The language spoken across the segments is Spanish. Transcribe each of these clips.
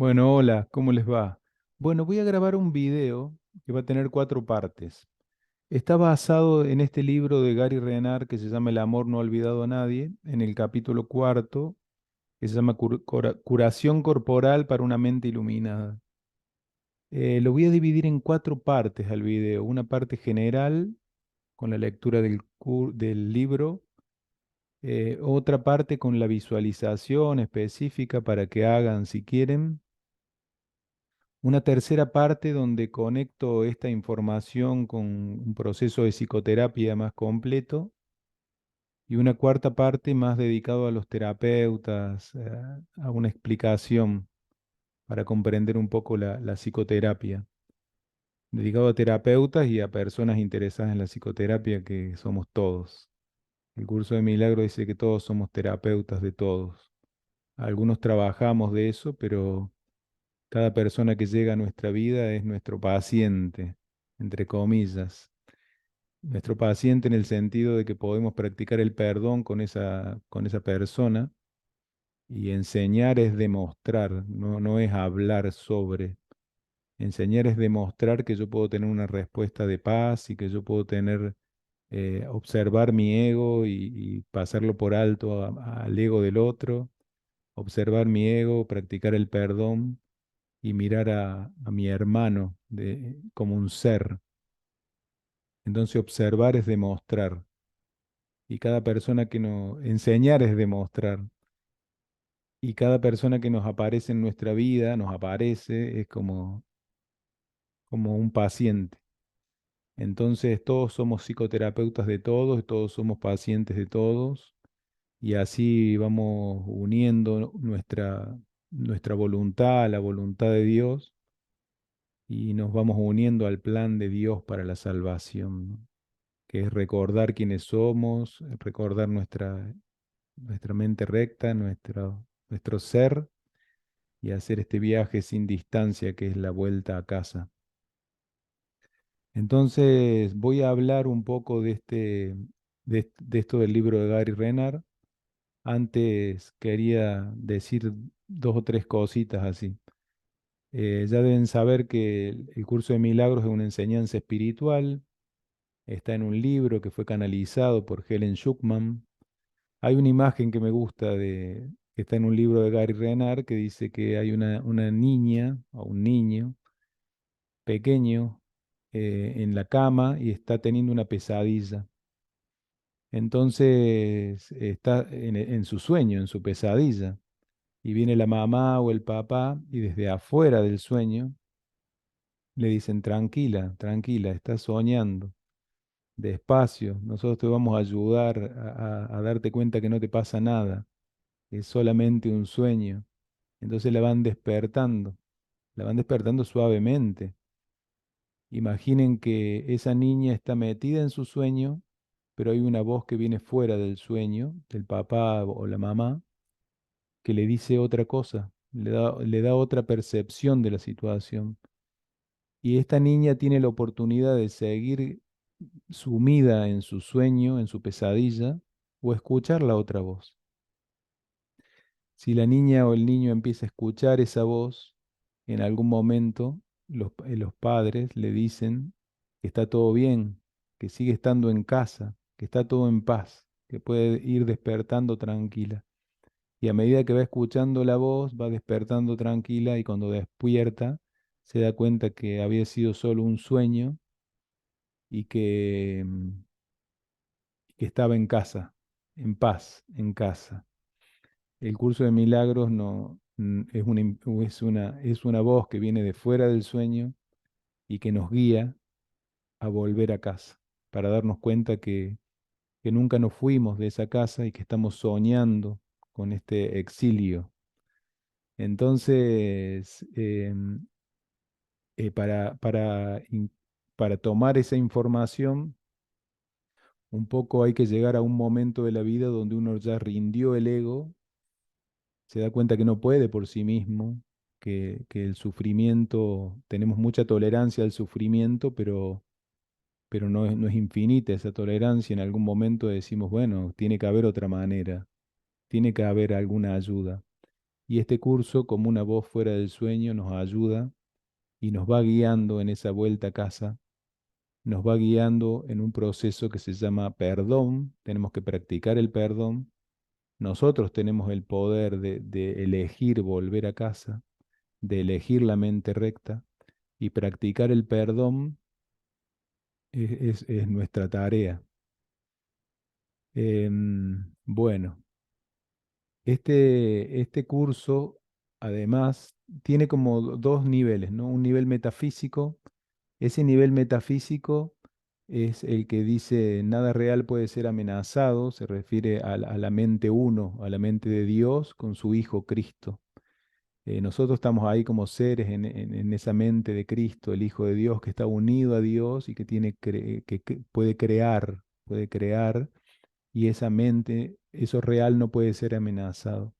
Bueno, hola, ¿cómo les va? Bueno, voy a grabar un video que va a tener cuatro partes. Está basado en este libro de Gary Renard que se llama El amor no ha olvidado a nadie, en el capítulo cuarto, que se llama Curación corporal para una mente iluminada. Lo voy a dividir en cuatro partes al video. Una parte general, con la lectura del libro. Otra parte con la visualización específica para que hagan si quieren. Una tercera parte donde conecto esta información con un proceso de psicoterapia más completo y una cuarta parte más dedicado a los terapeutas, a una explicación para comprender un poco la psicoterapia, dedicado a terapeutas y a personas interesadas en la psicoterapia que somos todos. El curso de Milagro dice que todos somos terapeutas de todos. Algunos trabajamos de eso, pero cada persona que llega a nuestra vida es nuestro paciente, entre comillas. Nuestro paciente en el sentido de que podemos practicar el perdón con esa persona y enseñar es demostrar, no es hablar sobre. Enseñar es demostrar que yo puedo tener una respuesta de paz y que yo puedo tener, observar mi ego y pasarlo por alto al ego del otro, observar mi ego, practicar el perdón y mirar a mi hermano como un ser. Entonces observar es demostrar y cada persona que nos enseñar es demostrar y cada persona que nos aparece en nuestra vida, nos aparece, es como un paciente. Entonces todos somos psicoterapeutas de todos, todos somos pacientes de todos y así vamos uniendo nuestra voluntad a la voluntad de Dios y nos vamos uniendo al plan de Dios para la salvación, ¿no? Que es recordar quiénes somos, recordar nuestra mente recta, nuestro ser y hacer este viaje sin distancia que es la vuelta a casa. Entonces voy a hablar un poco de esto del libro de Gary Renard. Antes quería decir dos o tres cositas así. Ya deben saber que el curso de milagros es una enseñanza espiritual. Está en un libro que fue canalizado por Helen Schucman. Hay una imagen que me gusta que está en un libro de Gary Renard que dice que hay una niña o un niño pequeño en la cama y está teniendo una pesadilla. Entonces está en su sueño, en su pesadilla. Y viene la mamá o el papá y desde afuera del sueño le dicen, tranquila, tranquila, estás soñando. Despacio, nosotros te vamos a ayudar a darte cuenta que no te pasa nada, es solamente un sueño. Entonces la van despertando suavemente. Imaginen que esa niña está metida en su sueño, pero hay una voz que viene fuera del sueño, del papá o la mamá, que le dice otra cosa, le da otra percepción de la situación. Y esta niña tiene la oportunidad de seguir sumida en su sueño, en su pesadilla, o escuchar la otra voz. Si la niña o el niño empieza a escuchar esa voz, en algún momento los padres le dicen que está todo bien, que sigue estando en casa, que está todo en paz, que puede ir despertando tranquila. Y a medida que va escuchando la voz, va despertando tranquila y cuando despierta se da cuenta que había sido solo un sueño y que estaba en casa, en paz, en casa. El curso de milagros no, es una voz que viene de fuera del sueño y que nos guía a volver a casa, para darnos cuenta que nunca nos fuimos de esa casa y que estamos soñando con este exilio. Entonces, para tomar esa información, un poco hay que llegar a un momento de la vida donde uno ya rindió el ego, se da cuenta que no puede por sí mismo, que el sufrimiento, tenemos mucha tolerancia al sufrimiento, pero no es infinita esa tolerancia. En algún momento decimos, bueno, tiene que haber otra manera, tiene que haber alguna ayuda. Y este curso, como una voz fuera del sueño, nos ayuda y nos va guiando en esa vuelta a casa, nos va guiando en un proceso que se llama perdón. Tenemos que practicar el perdón. Nosotros tenemos el poder de elegir volver a casa, de elegir la mente recta, y practicar el perdón es nuestra tarea. Bueno, este curso además tiene como dos niveles, ¿no? Un nivel metafísico. Ese nivel metafísico es el que dice nada real puede ser amenazado, se refiere a la mente uno, a la mente de Dios con su Hijo Cristo. Nosotros estamos ahí como seres en esa mente de Cristo, el Hijo de Dios, que está unido a Dios y que puede crear, y esa mente, eso real no puede ser amenazado.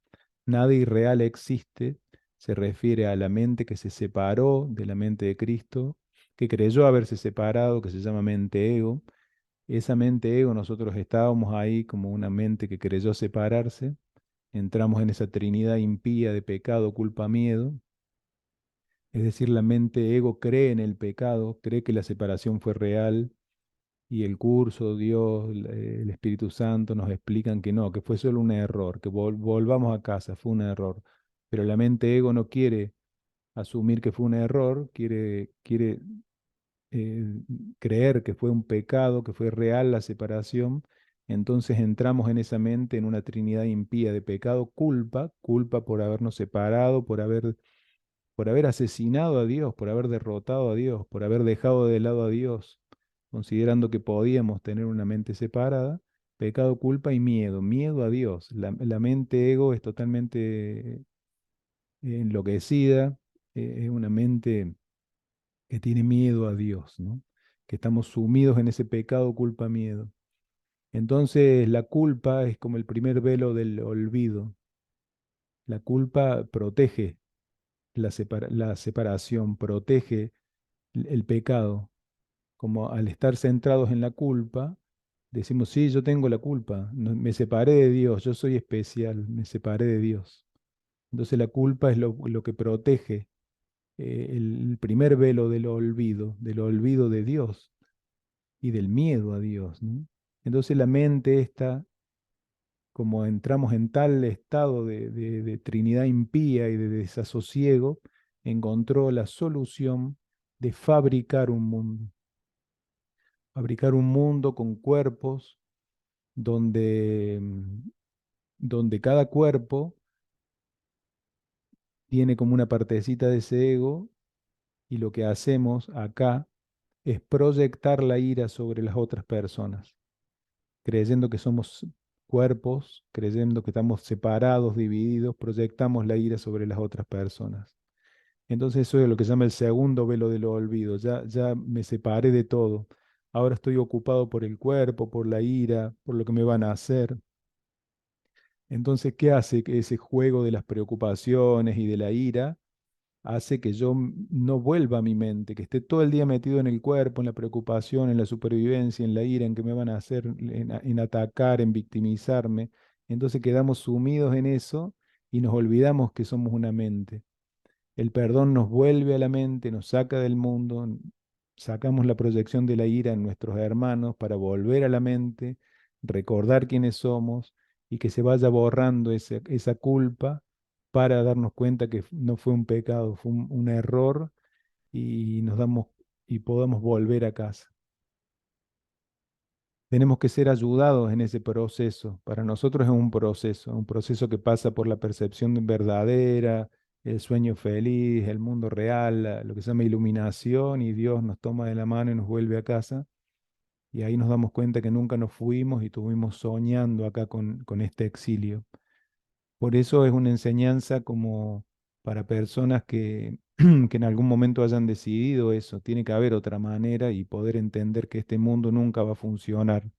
Nada irreal existe, se refiere a la mente que se separó de la mente de Cristo, que creyó haberse separado, que se llama mente ego. Esa mente ego, nosotros estábamos ahí como una mente que creyó separarse, entramos en esa trinidad impía de pecado, culpa, miedo. Es decir, la mente ego cree en el pecado, cree que la separación fue real, y el curso, Dios, el Espíritu Santo nos explican que no, que fue solo un error, que volvamos a casa, fue un error. Pero la mente ego no quiere asumir que fue un error, quiere eh, creer que fue un pecado, que fue real la separación. Entonces entramos en esa mente en una trinidad impía de pecado, culpa, culpa por habernos separado, por haber asesinado a Dios, por haber derrotado a Dios, por haber dejado de lado a Dios, considerando que podíamos tener una mente separada. Pecado, culpa y miedo, miedo a Dios. La mente ego es totalmente enloquecida, es una mente que tiene miedo a Dios, ¿no? Que estamos sumidos en ese pecado, culpa, miedo. Entonces la culpa es como el primer velo del olvido. La culpa protege la separación, protege el pecado. Como al estar centrados en la culpa, decimos, sí, yo tengo la culpa, me separé de Dios, yo soy especial, me separé de Dios. Entonces la culpa es lo que protege el primer velo del olvido de Dios y del miedo a Dios, ¿no? Entonces la mente está, como entramos en tal estado de Trinidad impía y de desasosiego, encontró la solución de fabricar un mundo con cuerpos donde, donde cada cuerpo tiene como una partecita de ese ego, y lo que hacemos acá es proyectar la ira sobre las otras personas, creyendo que somos cuerpos, creyendo que estamos separados, divididos, proyectamos la ira sobre las otras personas. Entonces eso es lo que se llama el segundo velo del olvido. Ya me separé de todo. Ahora estoy ocupado por el cuerpo, por la ira, por lo que me van a hacer. Entonces, ¿qué hace que ese juego de las preocupaciones y de la ira? Hace que yo no vuelva a mi mente, que esté todo el día metido en el cuerpo, en la preocupación, en la supervivencia, en la ira, en qué me van a hacer, en atacar, en victimizarme. Entonces quedamos sumidos en eso y nos olvidamos que somos una mente. El perdón nos vuelve a la mente, nos saca del mundo, sacamos la proyección de la ira en nuestros hermanos para volver a la mente, recordar quiénes somos y que se vaya borrando esa culpa para darnos cuenta que no fue un pecado, fue un error, y y podamos volver a casa. Tenemos que ser ayudados en ese proceso. Para nosotros es un proceso que pasa por la percepción verdadera, el sueño feliz, el mundo real, lo que se llama iluminación, y Dios nos toma de la mano y nos vuelve a casa. Y ahí nos damos cuenta que nunca nos fuimos y estuvimos soñando acá con este exilio. Por eso es una enseñanza como para personas que en algún momento hayan decidido eso. Tiene que haber otra manera y poder entender que este mundo nunca va a funcionar.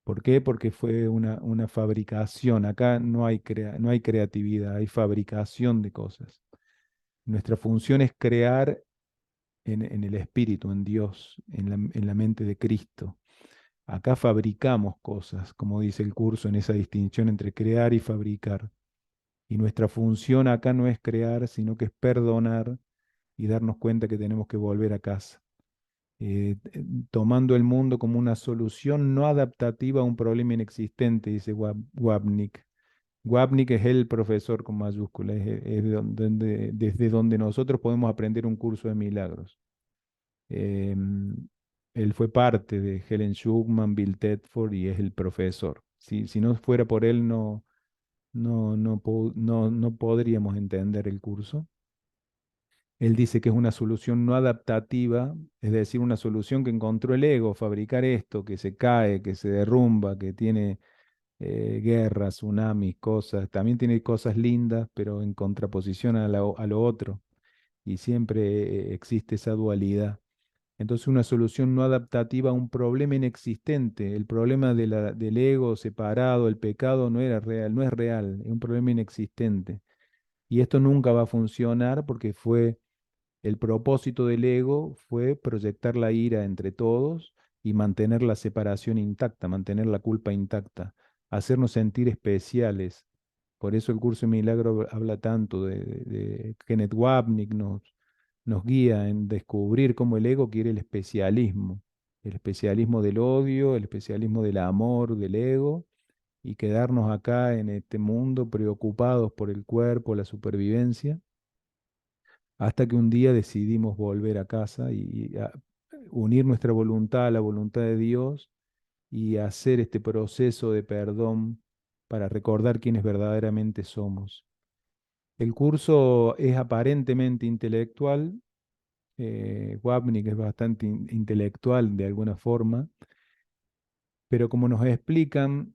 ¿Por qué? Porque fue una fabricación. Acá no hay creatividad, hay fabricación de cosas. Nuestra función es crear en el Espíritu, en Dios, en la mente de Cristo. Acá fabricamos cosas, como dice el curso, en esa distinción entre crear y fabricar. Y nuestra función acá no es crear, sino que es perdonar y darnos cuenta que tenemos que volver a casa. Tomando el mundo como una solución no adaptativa a un problema inexistente, dice Wapnick. Wapnick es el profesor con mayúsculas, es desde donde nosotros podemos aprender un curso de milagros. Em, Él fue parte de Helen Schucman, Bill Tedford y es el profesor. Si no fuera por él, no podríamos entender el curso. Él dice que es una solución no adaptativa, es decir, una solución que encontró el ego, fabricar esto, que se cae, que se derrumba, que tiene guerras, tsunamis, cosas. También tiene cosas lindas, pero en contraposición a lo otro. Y siempre existe esa dualidad. Entonces, una solución no adaptativa a un problema inexistente. El problema del ego separado, el pecado no era real, no es real, es un problema inexistente. Y esto nunca va a funcionar porque el propósito del ego fue proyectar la ira entre todos y mantener la separación intacta, mantener la culpa intacta, hacernos sentir especiales. Por eso el curso de Milagro habla tanto de Kenneth Wapnick, nos guía en descubrir cómo el ego quiere el especialismo del odio, el especialismo del amor, del ego, y quedarnos acá en este mundo preocupados por el cuerpo, la supervivencia hasta que un día decidimos volver a casa y unir nuestra voluntad a la voluntad de Dios y hacer este proceso de perdón para recordar quiénes verdaderamente somos. El curso es aparentemente intelectual, Wapnick es bastante intelectual de alguna forma, pero como nos explican,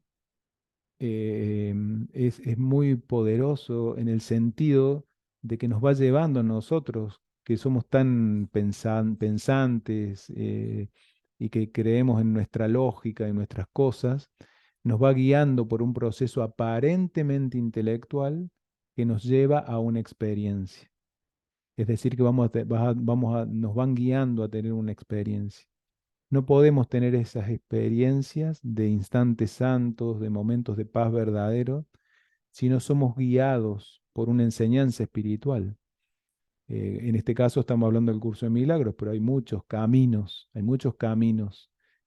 es muy poderoso en el sentido de que nos va llevando a nosotros, que somos tan pensantes y que creemos en nuestra lógica y nuestras cosas, nos va guiando por un proceso aparentemente intelectual que nos lleva a una experiencia. Es decir, que nos van guiando a tener una experiencia. No podemos tener esas experiencias de instantes santos, de momentos de paz verdadero, si no somos guiados por una enseñanza espiritual. En este caso estamos hablando del curso de milagros, pero hay muchos caminos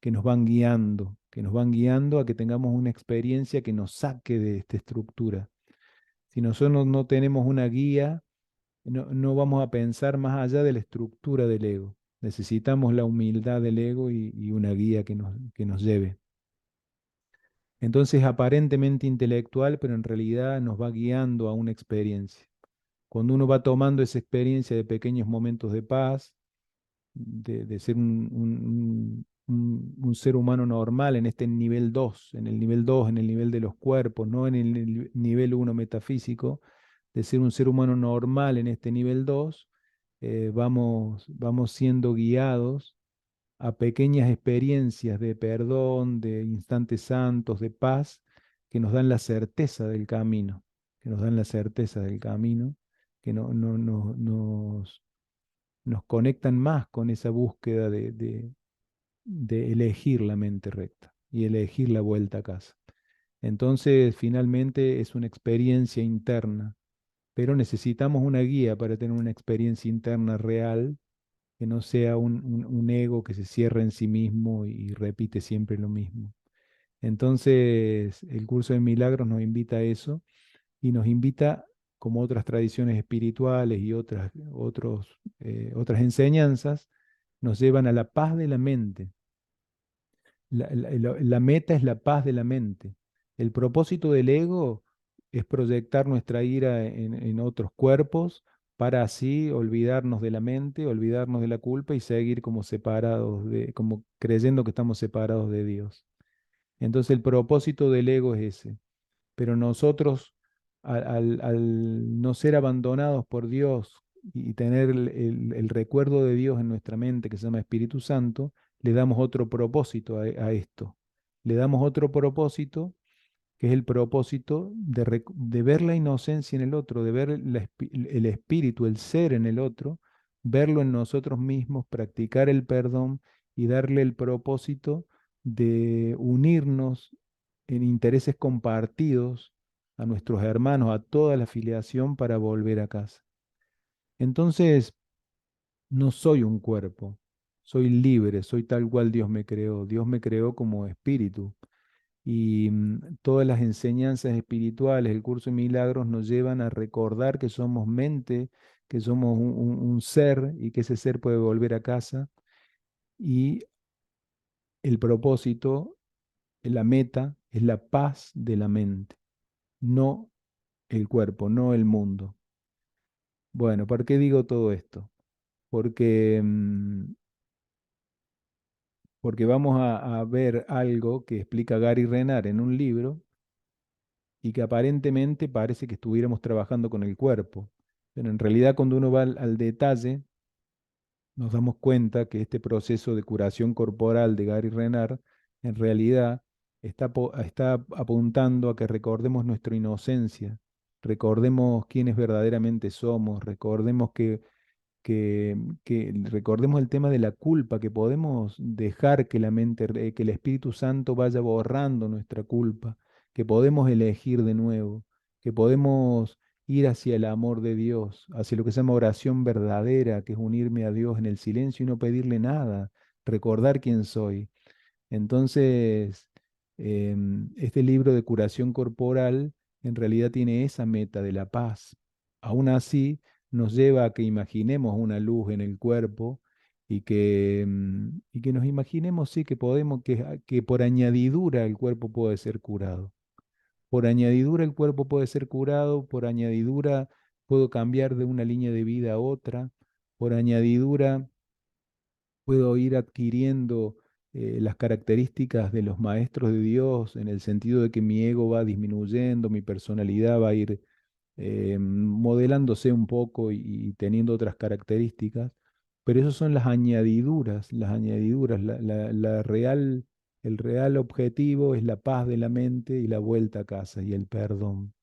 que nos van guiando a que tengamos una experiencia que nos saque de esta estructura. Si nosotros no tenemos una guía, no vamos a pensar más allá de la estructura del ego. Necesitamos la humildad del ego y una guía que nos lleve. Entonces, aparentemente intelectual, pero en realidad nos va guiando a una experiencia. Cuando uno va tomando esa experiencia de pequeños momentos de paz, de ser un ser humano normal en este nivel 2, en el nivel 2, en el nivel de los cuerpos, no en el nivel uno metafísico, de ser un ser humano normal en este nivel 2, vamos siendo guiados a pequeñas experiencias de perdón, de instantes santos, de paz, que nos dan la certeza del camino, que nos dan la certeza del camino, que nos conectan más con esa búsqueda de elegir la mente recta y elegir la vuelta a casa. Entonces, finalmente es una experiencia interna, pero necesitamos una guía para tener una experiencia interna real, que no sea un ego que se cierra en sí mismo y repite siempre lo mismo. Entonces, el curso de milagros nos invita a eso y nos invita, como otras tradiciones espirituales y otras enseñanzas, nos llevan a la paz de la mente. La meta es la paz de la mente. El propósito del ego es proyectar nuestra ira en otros cuerpos para así olvidarnos de la mente, olvidarnos de la culpa y seguir como separados como creyendo que estamos separados de Dios. Entonces el propósito del ego es ese. Pero nosotros, al no ser abandonados por Dios y tener el recuerdo de Dios en nuestra mente, que se llama Espíritu Santo, le damos otro propósito a esto. Le damos otro propósito, que es el propósito de ver la inocencia en el otro, de ver el espíritu, el ser en el otro, verlo en nosotros mismos, practicar el perdón y darle el propósito de unirnos en intereses compartidos a nuestros hermanos, a toda la filiación para volver a casa. Entonces, no soy un cuerpo, soy libre, soy tal cual Dios me creó. Dios me creó como espíritu. Y todas las enseñanzas espirituales, el curso de milagros nos llevan a recordar que somos mente, que somos un ser y que ese ser puede volver a casa. Y el propósito, la meta, es la paz de la mente, no el cuerpo, no el mundo. Bueno, ¿por qué digo todo esto? Porque, porque vamos a ver algo que explica Gary Renard en un libro y que aparentemente parece que estuviéramos trabajando con el cuerpo. Pero en realidad cuando uno va al detalle, nos damos cuenta que este proceso de curación corporal de Gary Renard en realidad está apuntando a que recordemos nuestra inocencia, recordemos quiénes verdaderamente somos, recordemos que recordemos el tema de la culpa, que podemos dejar que la mente, que el Espíritu Santo vaya borrando nuestra culpa, que podemos elegir de nuevo, que podemos ir hacia el amor de Dios, hacia lo que se llama oración verdadera, que es unirme a Dios en el silencio y no pedirle nada, recordar quién soy. Entonces, este libro de curación corporal en realidad tiene esa meta de la paz. Aún así, nos lleva a que imaginemos una luz en el cuerpo y que nos imaginemos, sí, que podemos, que por añadidura el cuerpo puede ser curado. Por añadidura el cuerpo puede ser curado, por añadidura puedo cambiar de una línea de vida a otra, por añadidura puedo ir adquiriendo las características de los maestros de Dios en el sentido de que mi ego va disminuyendo, mi personalidad va a ir modelándose un poco y teniendo otras características, pero esas son las añadiduras, el real objetivo es la paz de la mente y la vuelta a casa y el perdón.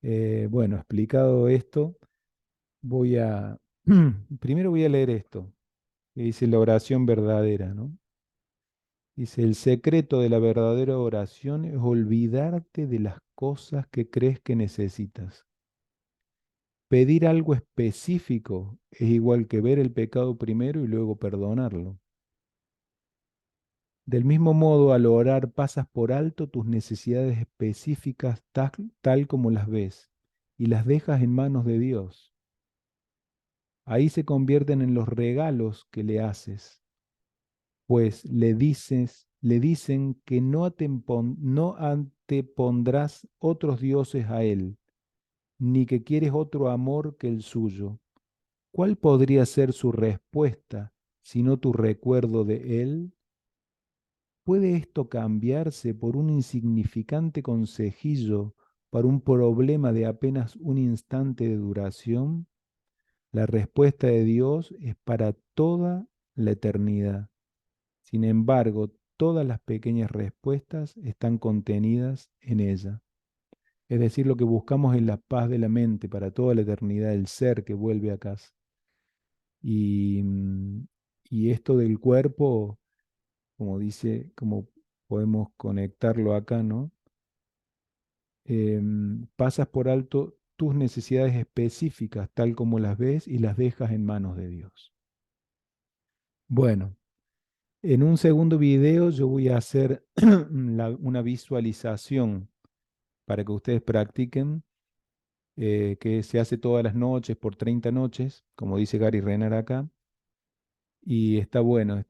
Bueno, explicado esto, voy a, primero voy a leer esto, que dice la oración verdadera, ¿no? Dice, el secreto de la verdadera oración es olvidarte de las cosas que crees que necesitas. Pedir algo específico es igual que ver el pecado primero y luego perdonarlo. Del mismo modo, al orar pasas por alto tus necesidades específicas tal como las ves y las dejas en manos de Dios. Ahí se convierten en los regalos que le haces, pues le dicen que no antepondrás otros dioses a Él, ni que quieres otro amor que el suyo. ¿Cuál podría ser su respuesta si no tu recuerdo de Él? ¿Puede esto cambiarse por un insignificante consejillo para un problema de apenas un instante de duración? La respuesta de Dios es para toda la eternidad. Sin embargo, todas las pequeñas respuestas están contenidas en ella. Es decir, lo que buscamos es la paz de la mente para toda la eternidad, el ser que vuelve a casa. Y, y esto del cuerpo, como dice, como podemos conectarlo acá, ¿no? Pasas por alto tus necesidades específicas, tal como las ves, y las dejas en manos de Dios. Bueno, en un segundo video yo voy a hacer una visualización para que ustedes practiquen, que se hace todas las noches por 30 noches, como dice Gary Renner acá, y está bueno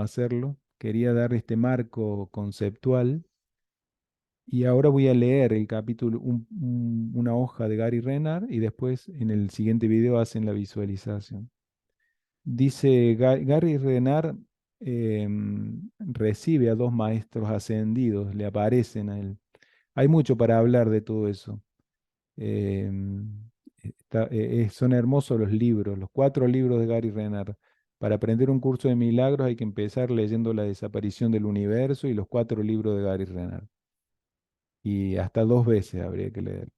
hacerlo. Quería dar este marco conceptual y ahora voy a leer el capítulo, una hoja de Gary Renard y después en el siguiente video hacen la visualización. Dice Gary Renard recibe a dos maestros ascendidos, le aparecen a él. Hay mucho para hablar de todo eso. Em, Son hermosos los libros, los 4 libros de Gary Renard. Para aprender un curso de milagros hay que empezar leyendo La desaparición del universo y los 4 libros de Gary Renard. Y hasta 2 veces habría que leer.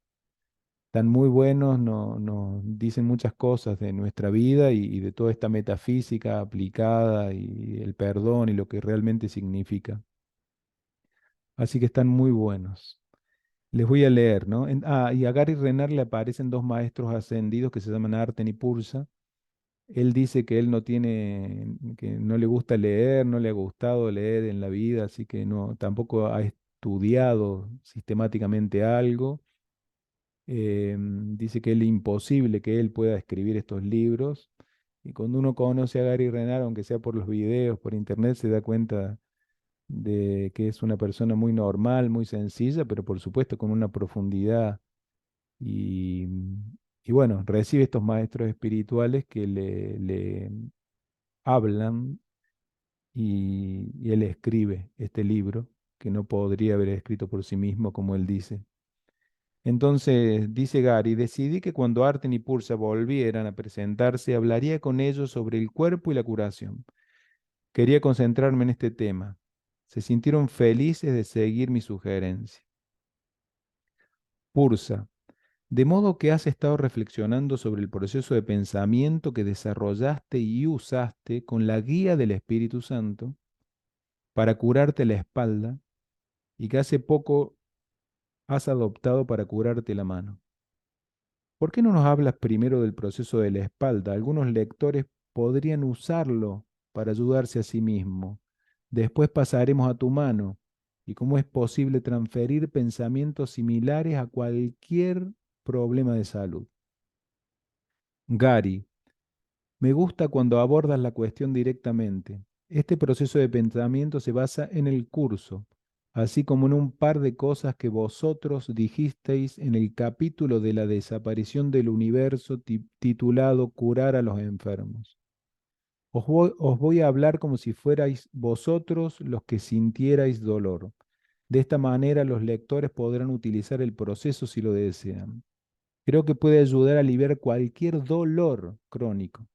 Están muy buenos, nos dicen muchas cosas de nuestra vida y de toda esta metafísica aplicada y el perdón y lo que realmente significa. Así que están muy buenos. Les voy a leer, ¿no? Y a Gary Renard le aparecen dos maestros ascendidos que se llaman Arten y Pursa. Él dice que él no tiene, que no le gusta leer, no le ha gustado leer en la vida, así que no, tampoco ha estudiado sistemáticamente algo. Dice que es imposible que él pueda escribir estos libros. Y cuando uno conoce a Gary Renard, aunque sea por los videos, por internet, se da cuenta de que es una persona muy normal, muy sencilla, pero por supuesto con una profundidad y, y bueno, recibe estos maestros espirituales que le hablan y él escribe este libro que no podría haber escrito por sí mismo, como él dice. Entonces, dice Gary, decidí que cuando Arten y Pursa volvieran a presentarse, hablaría con ellos sobre el cuerpo y la curación. Quería concentrarme en este tema. Se sintieron felices de seguir mi sugerencia. Pursa, de modo que has estado reflexionando sobre el proceso de pensamiento que desarrollaste y usaste con la guía del Espíritu Santo para curarte la espalda y que hace poco has adoptado para curarte la mano. ¿Por qué no nos hablas primero del proceso de la espalda? Algunos lectores podrían usarlo para ayudarse a sí mismo. Después pasaremos a tu mano y cómo es posible transferir pensamientos similares a cualquier problema de salud. Gary, me gusta cuando abordas la cuestión directamente. Este proceso de pensamiento se basa en el curso, así como en un par de cosas que vosotros dijisteis en el capítulo de la desaparición del universo titulado Curar a los enfermos. Os voy a hablar como si fuerais vosotros los que sintierais dolor. De esta manera los lectores podrán utilizar el proceso si lo desean. Creo que puede ayudar a aliviar cualquier dolor crónico.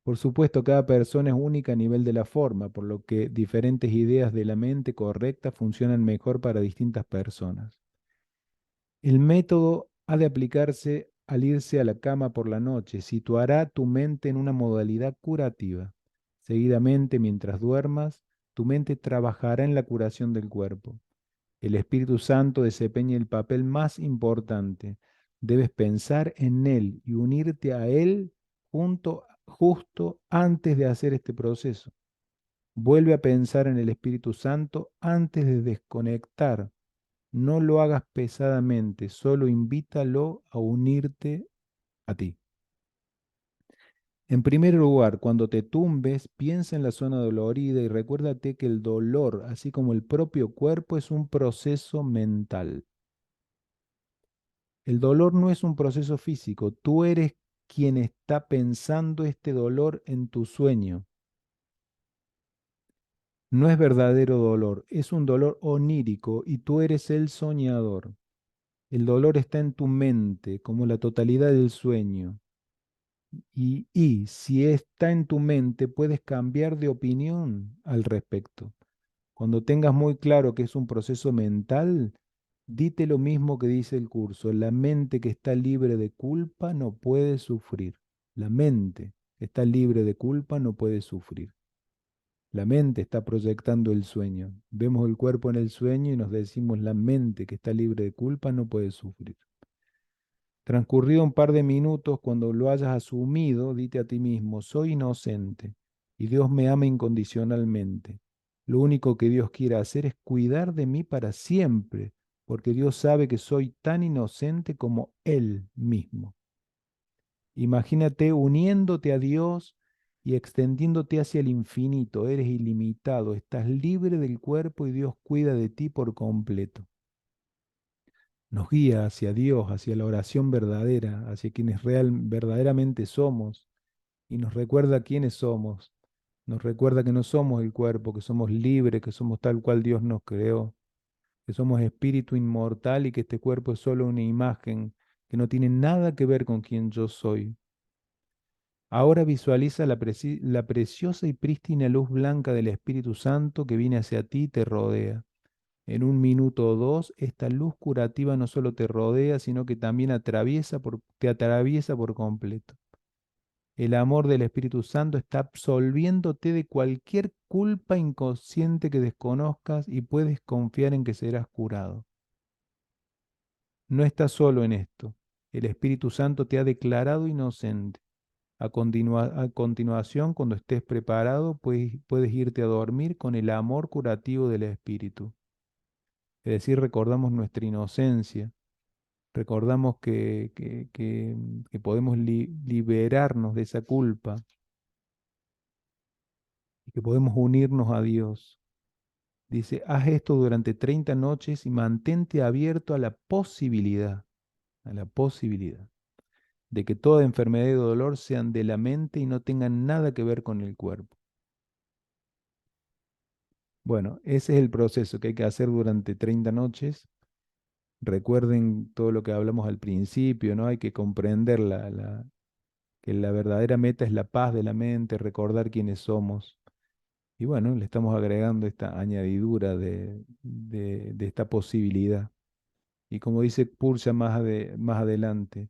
Por supuesto, cada persona es única a nivel de la forma, por lo que diferentes ideas de la mente correcta funcionan mejor para distintas personas. El método ha de aplicarse al irse a la cama por la noche. Situará tu mente en una modalidad curativa. Seguidamente, mientras duermas, tu mente trabajará en la curación del cuerpo. El Espíritu Santo desempeña el papel más importante. Debes pensar en Él y unirte a Él justo antes de hacer este proceso. Vuelve a pensar en el Espíritu Santo antes de desconectar. No lo hagas pesadamente, solo invítalo a unirte a ti. En primer lugar, cuando te tumbes, piensa en la zona dolorida y recuérdate que el dolor, así como el propio cuerpo, es un proceso mental. El dolor no es un proceso físico, tú eres quien está pensando este dolor en tu sueño. No es verdadero dolor, es un dolor onírico y tú eres el soñador. El dolor está en tu mente, como la totalidad del sueño. Y si está en tu mente, puedes cambiar de opinión al respecto. Cuando tengas muy claro que es un proceso mental, dite lo mismo que dice el curso. La mente que está libre de culpa no puede sufrir. La mente que está libre de culpa no puede sufrir. La mente está proyectando el sueño. Vemos el cuerpo en el sueño y nos decimos la mente que está libre de culpa no puede sufrir. Transcurrido un par de minutos, cuando lo hayas asumido, dite a ti mismo, soy inocente y Dios me ama incondicionalmente. Lo único que Dios quiere hacer es cuidar de mí para siempre, porque Dios sabe que soy tan inocente como Él mismo. Imagínate uniéndote a Dios y extendiéndote hacia el infinito. Eres ilimitado, estás libre del cuerpo y Dios cuida de ti por completo. Nos guía hacia Dios, hacia la oración verdadera, hacia quienes verdaderamente somos y nos recuerda quiénes somos. Nos recuerda que no somos el cuerpo, que somos libres, que somos tal cual Dios nos creó, que somos espíritu inmortal y que este cuerpo es solo una imagen que no tiene nada que ver con quien yo soy. Ahora visualiza la preciosa y prístina luz blanca del Espíritu Santo que viene hacia ti y te rodea. En un minuto o dos, esta luz curativa no solo te rodea, sino que también te atraviesa por completo. El amor del Espíritu Santo está absolviéndote de cualquier culpa inconsciente que desconozcas y puedes confiar en que serás curado. No estás solo en esto. El Espíritu Santo te ha declarado inocente. A continuación, cuando estés preparado, puedes irte a dormir con el amor curativo del Espíritu. Es decir, recordamos nuestra inocencia, recordamos que podemos liberarnos de esa culpa y que podemos unirnos a Dios. Dice, haz esto durante 30 noches y mantente abierto a la posibilidad de que toda enfermedad y dolor sean de la mente y no tengan nada que ver con el cuerpo. Bueno, ese es el proceso que hay que hacer durante 30 noches. Recuerden todo lo que hablamos al principio, ¿no? Hay que comprender que la verdadera meta es la paz de la mente, recordar quiénes somos. Y bueno, le estamos agregando esta añadidura de esta posibilidad. Y como dice Pursa más adelante,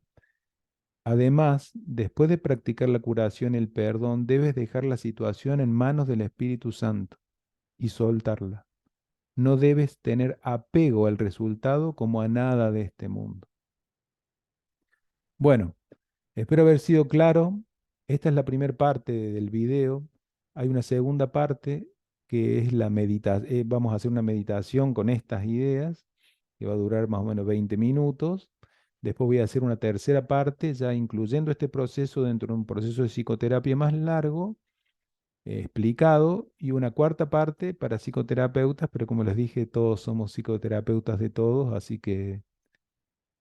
además, después de practicar la curación y el perdón, debes dejar la situación en manos del Espíritu Santo y soltarla. No debes tener apego al resultado como a nada de este mundo. Bueno, espero haber sido claro. Esta es la primera parte del video. Hay una segunda parte que es la meditación. Vamos a hacer una meditación con estas ideas que va a durar más o menos 20 minutos. Después voy a hacer una tercera parte, ya incluyendo este proceso dentro de un proceso de psicoterapia más largo, explicado, y una cuarta parte para psicoterapeutas, pero como les dije, todos somos psicoterapeutas de todos, así que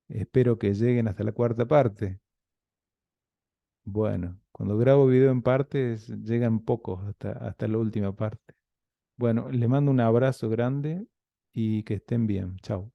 espero que lleguen hasta la cuarta parte. Bueno, cuando grabo video en partes, llegan pocos hasta la última parte. Bueno, les mando un abrazo grande y que estén bien. Chao.